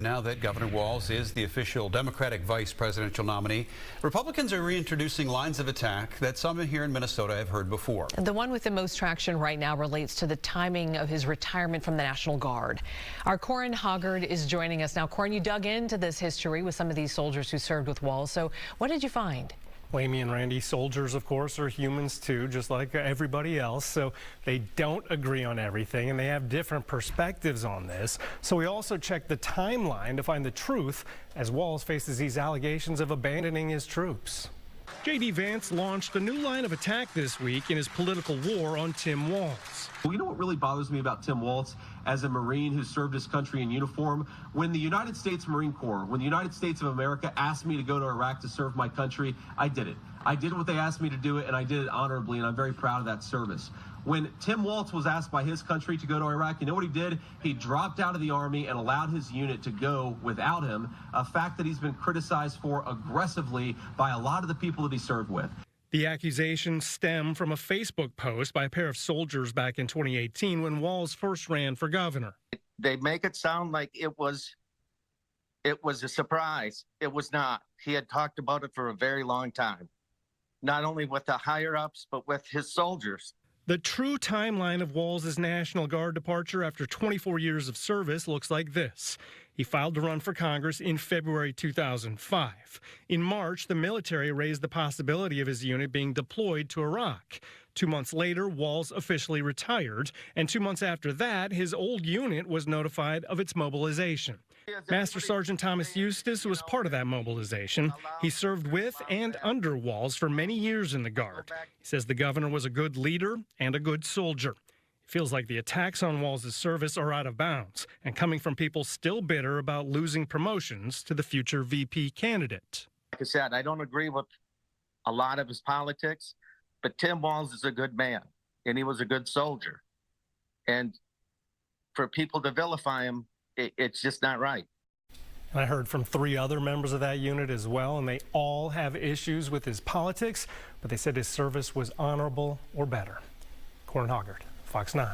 Now that Governor Walz is the official Democratic vice presidential nominee, Republicans are reintroducing lines of attack that some here in Minnesota have heard before. The one with the most traction right now relates to the timing of his retirement from the National Guard. Our Corin Hoggard is joining us now. Corin, you dug into this history with some of these soldiers who served with Walz. So what did you find? Well, Amy and Randy, soldiers, of course, are humans too, just like everybody else. So they don't agree on everything, and they have different perspectives on this. So we also checked the timeline to find the truth as Walz faces these allegations of abandoning his troops. JD Vance launched a new line of attack this week in his political war on Tim Walz. Well, you know what really bothers me about Tim Walz as a Marine who served his country in uniform? When the United States Marine Corps, when the United States of America asked me to go to Iraq to serve my country, I did it. I did what they asked me to do it, and I did it honorably, and I'm very proud of that service. When Tim Walz was asked by his country to go to Iraq, you know what he did? He dropped out of the Army and allowed his unit to go without him, a fact that he's been criticized for aggressively by a lot of the people that he served with. The accusations stem from a Facebook post by a pair of soldiers back in 2018 when Walz first ran for governor. They make it sound like it was a surprise. It was not. He had talked about it for a very long time, not only with the higher-ups, but with his soldiers. The true timeline of Walz's National Guard departure after 24 years of service looks like this. He filed to run for Congress in February 2005. In March, the military raised the possibility of his unit being deployed to Iraq. 2 months later, Walz officially retired, and 2 months after that, his old unit was notified of its mobilization. Master Sergeant Thomas Eustace was part of that mobilization. He served with and under Walz for many years in the Guard. He says the governor was a good leader and a good soldier. It feels like the attacks on Walz's service are out of bounds and coming from people still bitter about losing promotions to the future VP candidate. Like I said, I don't agree with a lot of his politics, but Tim Walz is a good man, and he was a good soldier. And for people to vilify him, it's just not right. And I heard from 3 other members of that unit as well, and they all have issues with his politics, but they said his service was honorable or better. Corin Hoggard, Fox 9.